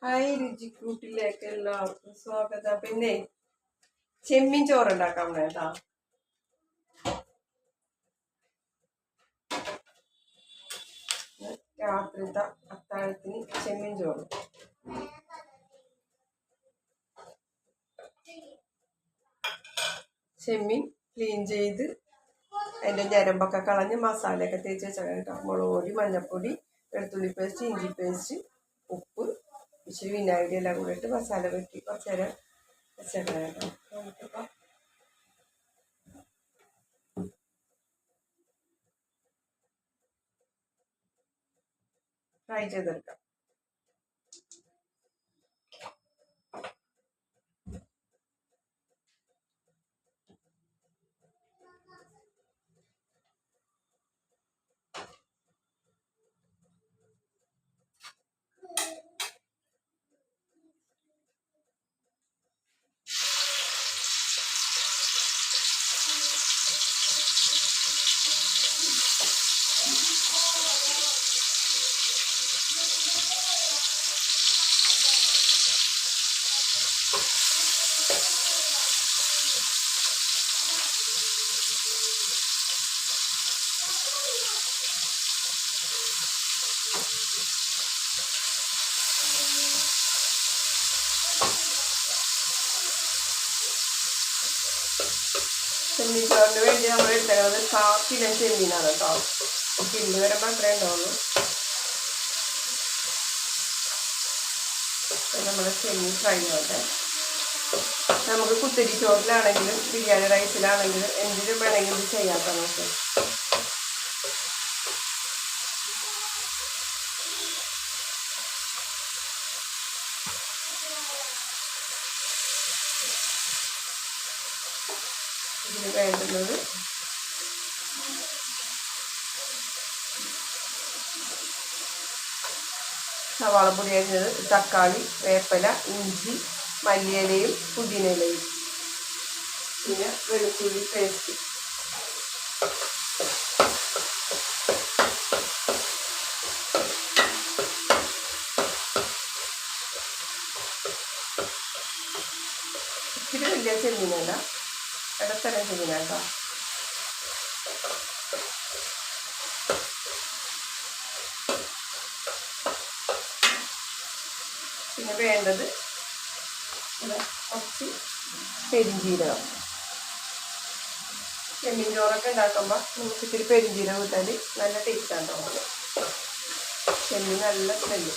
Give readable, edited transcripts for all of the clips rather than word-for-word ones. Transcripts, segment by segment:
Hi രുചിക്കൂട്ടിലേക്ക് എല്ലാവർക്കും സ്വാഗതം. പിന്നെ ചെമ്മീൻ ചോറുണ്ടാക്കാൻ വേണ്ട രാത്രിത്തെ അത്താഴത്തിന് ചെമ്മീൻ ചോറ്. ചെമ്മീൻ ക്ലീൻ ചെയ്ത് അതിൻ്റെ ഞരമ്പൊക്കെ കളഞ്ഞ് മസാലയൊക്കെ തേച്ച് വെച്ചാൽ കേട്ടോ. മുളക് പൊടി, മഞ്ഞൾപ്പൊടി, വെളുത്തുള്ളി പേസ്റ്റ്, ഇഞ്ചി പേസ്റ്റ്, ഉപ്പ്, ഇച്ചിരി വിനാഗിരി എല്ലാം കൂടെ ഇട്ട് മസാല വെട്ടി കുറച്ച് നേരം വെച്ചേക്കണം കേട്ടോ. നമുക്കിപ്പോൾ ഫ്രൈ ചെയ്തെടുക്കാം. ചെമ്മീൻ ചോറിന് വേണ്ടി നമ്മൾ എടുത്തത് 1/4 കിലോ ചെമ്മീനാണ് കേട്ടോ. കിലോ വരുമ്പോൾ അത്രേ ഉണ്ടാവുള്ളൂ. നമ്മുടെ ചെമ്മീൻ ഫ്രൈ ആവട്ടെ. നമുക്ക് കുത്തരി ചോറിലാണെങ്കിലും ബിരിയാണി റൈസിലാണെങ്കിലും എന്തിനും വേണമെങ്കിലും ചെയ്യാം നമുക്ക്. ഇതിന് വേണ്ടുന്നത് സവാള പൊടി അരിഞ്ഞത്, തക്കാളി, വേപ്പില, ഇഞ്ചി, മല്ലിയിലയും പുതിനയിലയും, പിന്നെ വെളുത്തുള്ളി പേസ്റ്റ്. ഇച്ചിരി വലിയ ചെമ്മീനല്ല, ഇടത്തരം ചെമ്മീനാട്ടോ. പിന്നെ വേണ്ടത് കുറച്ച് പെരിഞ്ജീരകം. ചെമ്മീൻ ചോറൊക്കെ ഉണ്ടാക്കുമ്പോൾ നമുക്ക് ഇത്തിരി പെരിഞ്ജീരകം ഇട്ടാൽ നല്ല ടേസ്റ്റാണ് നമുക്ക്. ചെമ്മീൻ നല്ല സ്മെല്ല്.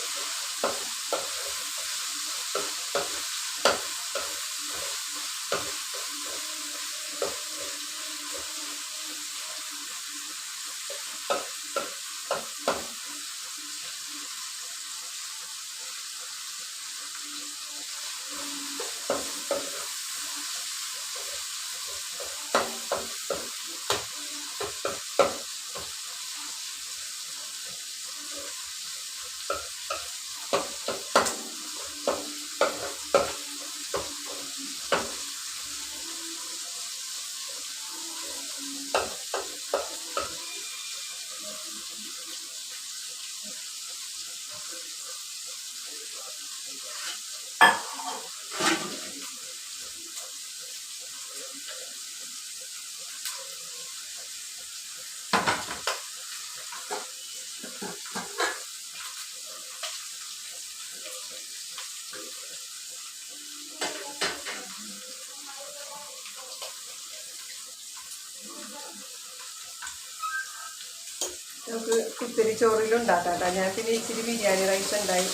നമുക്ക് കുത്തിരി ചോറിലുണ്ടാക്കാം. ഞാൻ പിന്നെ ഇച്ചിരി ബിരിയാണി റൈസ് ഉണ്ടായി,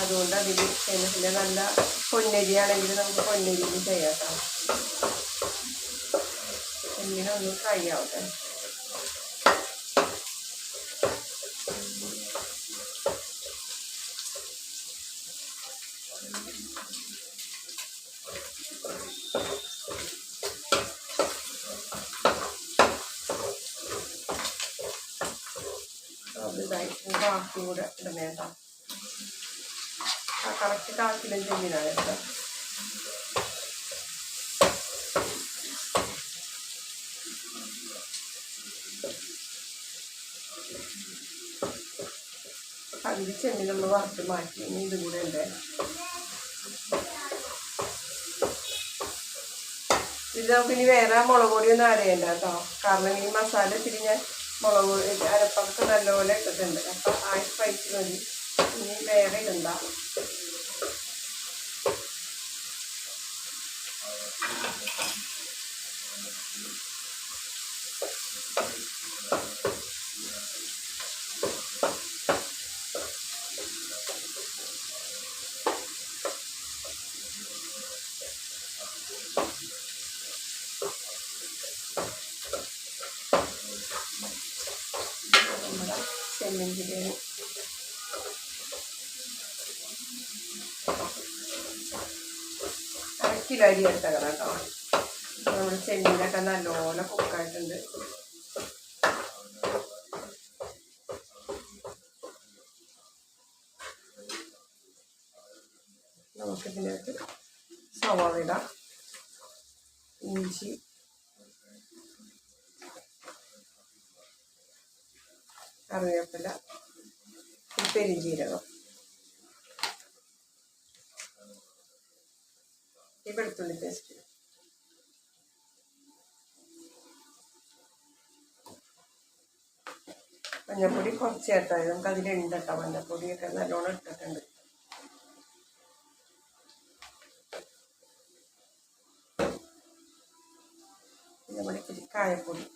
അതുകൊണ്ട് അതിൽ പിന്നെ നല്ല പൊന്നരിയാണെങ്കിൽ നമുക്ക് പൊന്നരിയിൽ ചെയ്യാം. എങ്ങനെ ഒന്ന് ഫ്രൈ ആവട്ടെ. ബാക്കി കൂടെ ഇടണേ കേട്ടോ. കറക്റ്റ് 1/4 കിലോ ചെമ്മീനാണ് കേട്ടോ. പകുതി ചെമ്മീനൊന്ന് വറുത്ത് മാറ്റി. ഇനി ഇതും കൂടെ ഉണ്ട്. ഇത് നമുക്കിനി വേറെ മുളക് പൊടിയൊന്നും ആഡ് ചെയ്യണ്ട കേട്ടോ. കാരണം ഈ മസാല ഇത്തിരി ഞാൻ മുളക് പൊടി അരപ്പൊക്കെ നല്ലപോലെ ഇട്ടിട്ടുണ്ട്. അപ്പം ആ സ്പൈസ് മതി. ഇനി വേറെ ഇടണ്ട. ചെമ്മീൻ ബിരിയാണി കിലോ അരി എടുത്തേക്കണം കേട്ടോ. നമ്മുടെ ചെമ്മീനൊക്കെ നല്ലപോലെ കുക്കായിട്ടുണ്ട്. നമുക്കിതിനകത്ത് സവാള ഇടാം, ഇഞ്ചി, കറിവേപ്പില, പെരുംജീരകം, ഈ വെളുത്തുള്ളി പേസ്റ്റ്, മഞ്ഞൾപ്പൊടി കുറച്ച് ചേർത്താൽ നമുക്ക് അതിലുണ്ട് കേട്ടോ. മഞ്ഞൾപ്പൊടിയൊക്കെ നല്ലോണം ഇട്ടിട്ടുണ്ട്. നമ്മുടെ ഇത്തിരി കായപ്പൊടി,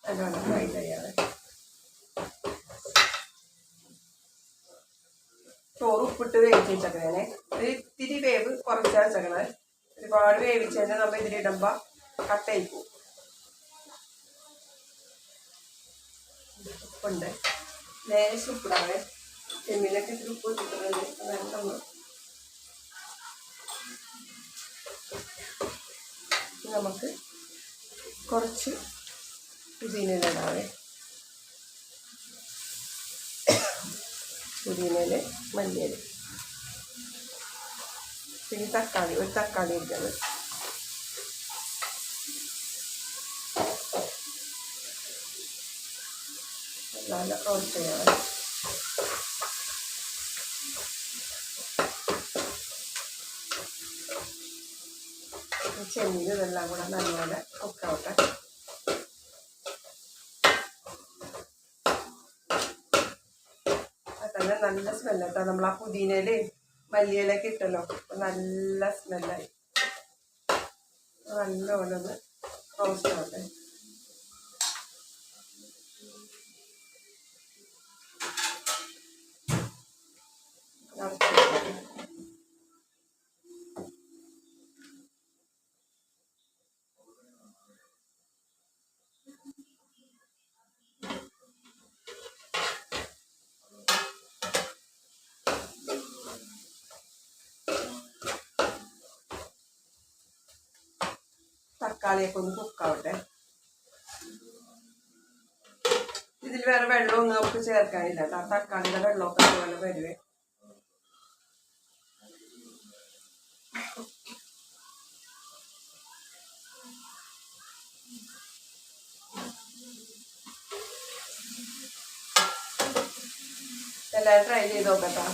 നല്ലോണം ഫ്രൈ ചെയ്യാതെ. ചോറ് ഉപ്പിട്ട് വേവിച്ച് വെച്ചേക്കണേ. ഒരു ഇത്തിരി വേവ് കുറച്ചാൽ വെച്ചേക്കണേ. ഒരുപാട് വേവിച്ച് തന്നെ നമ്മൾ ഇതിലിടുമ്പോൾ കട്ടയായി പോകും. ഉപ്പുണ്ട്, ലേശം ഉപ്പിടാവേ. ചെമ്മീനൊക്കെ ഇത്തിരി ഉപ്പ് ഇട്ടിട്ടുണ്ട്. അതാണ് നമ്മൾ നമുക്ക് കുറച്ച് പുതിനയിലിടാവേ. പുതിനയില്, മല്ലിയില, പിന്നെ തക്കാളി, ഒരു തക്കാളി ഇട്ടത്. നല്ല റോസ്റ്റ് ചെയ്യണം. ചെമ്മീൻ ഇതെല്ലാം കൂടെ നല്ലപോലെ കുക്കാവട്ടെ. അതന്നെ നല്ല സ്മെല്ലാട്ടോ. നമ്മൾ ആ പുതിനയില് മല്ലിയിലൊക്കെ ഇട്ടല്ലോ, നല്ല സ്മെല്ലായി. നല്ലപോലെ ഒന്ന് റോസ്റ്റ് ആവട്ടെ. തക്കാളിയൊക്കെ ഒന്ന് കുക്കാവട്ടെ. ഇതിൽ വേറെ വെള്ളമൊന്നും നമുക്ക് ചേർക്കാനില്ല കേട്ടോ. തക്കാളിയുടെ വെള്ളമൊക്കെ അതുപോലെ വരുവേ. എല്ലാവരും ട്രൈ ചെയ്ത് നോക്കട്ടോ.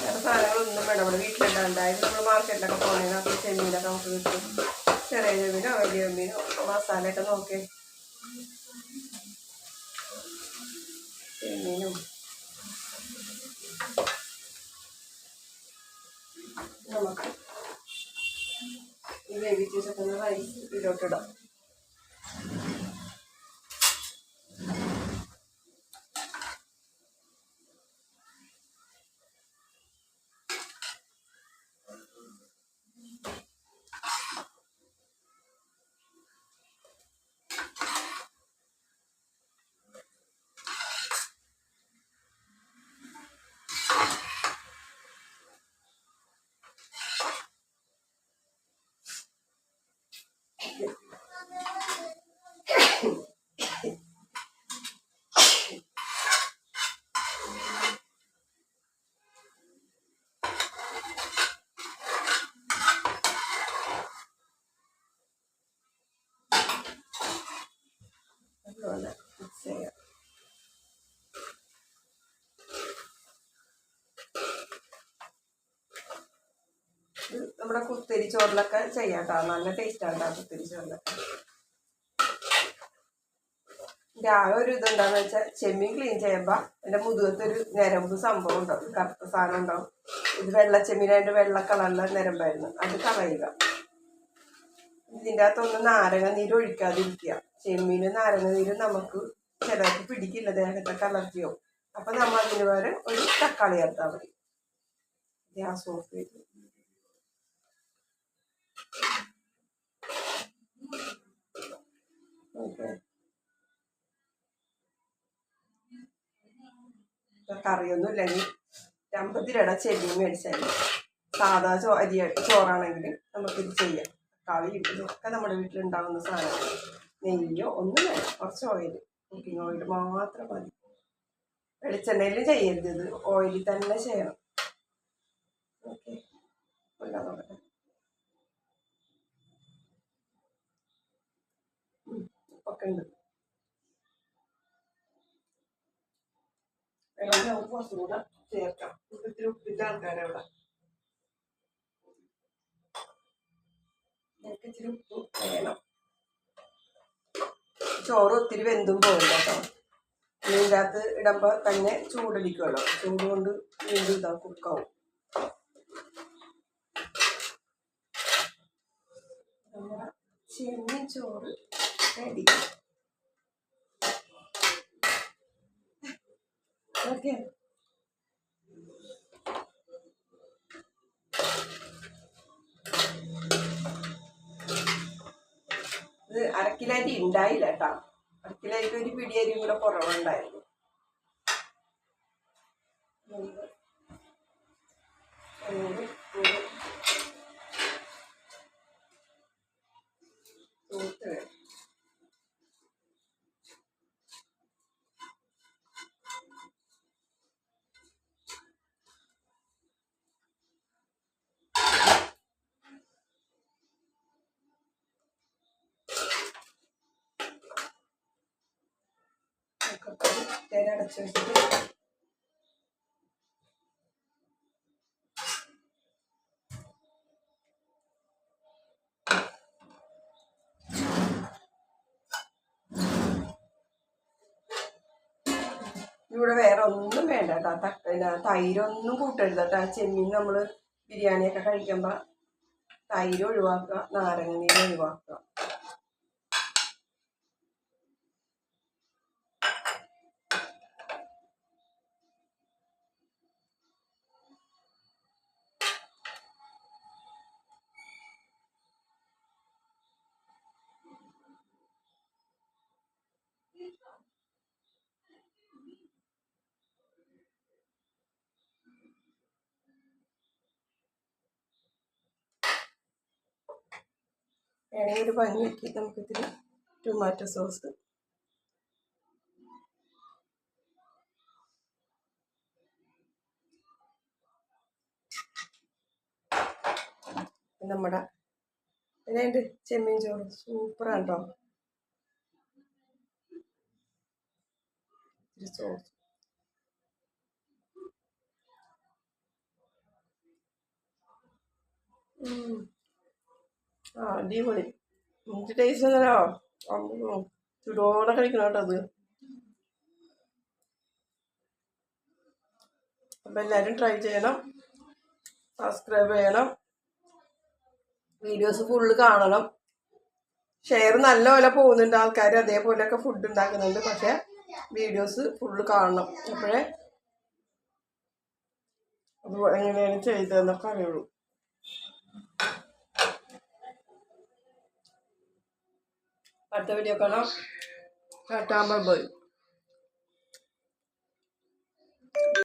വേറെ സാധനങ്ങളൊന്നും വേണം. നമ്മുടെ വീട്ടിലുണ്ടായിരുന്നു. നമ്മൾ മാർക്കറ്റിലൊക്കെ പോകണമെങ്കിൽ അപ്പോൾ ചെമ്മീനൊക്കെ നമുക്ക് കിട്ടും. ചെറിയ ചെമ്മീനോ വലിയ ചെമ്മീനോ മസാലയൊക്കെ നോക്കി ചെമ്മീനും നമുക്ക് ഈ വേവിച്ച് വെച്ചിട്ടുള്ള റൈസ് ഇതിലോട്ടിടാം. നമ്മുടെ കുത്തരി ചോറിലൊക്കെ ചെയ്യാം കേട്ടോ. നല്ല ടേസ്റ്റാണ് കുത്തരി ചോറിലൊക്കെ. ആകെ ഒരു ഇതെന്താന്ന് വെച്ചാൽ ചെമ്മീൻ ക്ലീൻ ചെയ്യുമ്പോൾ എൻ്റെ മുതുകത്തൊരു ഞരമ്പ് സംഭവം ഉണ്ടാവും, കറുത്ത സാധനം ഉണ്ടാവും. ഇത് വെള്ള ചെമ്മീനായിട്ട് വെള്ള കളറിലെ ഞരമ്പായിരുന്നു, അത് കളയുക. ഇതിൻ്റെ അകത്തൊന്ന് നാരങ്ങ നീര് ഒഴിക്കാതിരിക്കുക. ചെമ്മീന് നാരങ്ങ നീര് നമുക്ക് ചിലർക്ക് പിടിക്കില്ല, ദേഹത്തൊക്കെ അലർജിയാവും. അപ്പം നമ്മൾ അതിന് പകരം ഒരു തക്കാളി ചേർത്താൽ മതി. ഗ്യാസ് ഓഫ് ചെയ്ത് ഓക്കെ. കറിയൊന്നും ഇല്ലെങ്കിൽ 50 രൂപയുടെ ചെമ്മീൻ മേടിച്ചാലും സാധാ ചോറാണെങ്കിൽ നമുക്കിത് ചെയ്യാം. തക്കാളി ഇതൊക്കെ നമ്മുടെ വീട്ടിലുണ്ടാകുന്ന സാധനങ്ങൾ. നെയ്യോ ഒന്നും വേണം, കുറച്ച് ഓയിൽ, കുക്കിംഗ് ഓയിൽ മാത്രം മതി. വെളിച്ചെണ്ണയിലും ചെയ്യരുത്, ഇത് ഓയിലിൽ തന്നെ ചെയ്യണം. ഓക്കെ, നോക്കട്ടെ. ഒക്കെ ഉണ്ട്. നമുക്ക് കുറച്ചുകൂടെ ചേർക്കാം. ഇത്തിരി ഉപ്പിൻ്റെ ആൾക്കാരെ ഇവിടെ നമുക്ക് ഇച്ചിരി ഉപ്പ് വേണം. ചോറ് ഒത്തിരി വെന്തും പോകില്ല കേട്ടോ. ഇതിൻ്റെ അകത്ത് ഇടുമ്പോൾ തന്നെ ചൂടടിക്കുമല്ലോ, ചൂട് കൊണ്ട് വീണ്ടും ഇതാ കുക്കാവും. നമ്മുടെ ചെമ്മീൻ ചോറ് റെഡി. ഓക്കെ, ഇത് 1/2 കിലോ അരി ഉണ്ടായില്ല കേട്ടോ. 1/2 കിലോ അരിക്ക് ഒരു പിടി അരിയും കൂടെ കുറവുണ്ടായിരുന്നു. അടച്ചു വെച്ചിട്ട് ഇവിടെ വേറെ ഒന്നും വേണ്ട കേട്ടോ. തൈരൊന്നും കൂട്ടരുത് കേട്ടോ. ചെമ്മീൻ നമ്മൾ ബിരിയാണിയൊക്കെ കഴിക്കുമ്പോൾ തൈര് ഒഴിവാക്കുക, നാരങ്ങ നീര് ഒഴിവാക്കുക. വേണമെങ്കിൽ ഒരു ഭംഗിയാക്കി നമുക്കിതിൽ ടൊമാറ്റോ സോസ്, നമ്മുടെ അതിനായിട്ട് ചെമ്മീൻ ചോറ് സൂപ്പറാണ് കേട്ടോ. സോസ് അടിപൊളി. എന്ത് ടേസ്റ്റ് തന്നോ. ചൂടോടെ കഴിക്കണം കേട്ടോ അത്. അപ്പം എല്ലാവരും ട്രൈ ചെയ്യണം, സബ്സ്ക്രൈബ് ചെയ്യണം, വീഡിയോസ് ഫുള്ള് കാണണം. ഷെയർ നല്ലപോലെ പോകുന്നുണ്ട്, ആൾക്കാർ അതേപോലെയൊക്കെ ഫുഡ് ഉണ്ടാക്കുന്നുണ്ട്. പക്ഷേ വീഡിയോസ് ഫുള്ള് കാണണം, അപ്പോഴേ അത് എങ്ങനെയാണ് ചെയ്തതെന്നൊക്കെ അറിയുള്ളൂ. അടുത്ത വീഡിയോ കാണാം. Tata bye bye.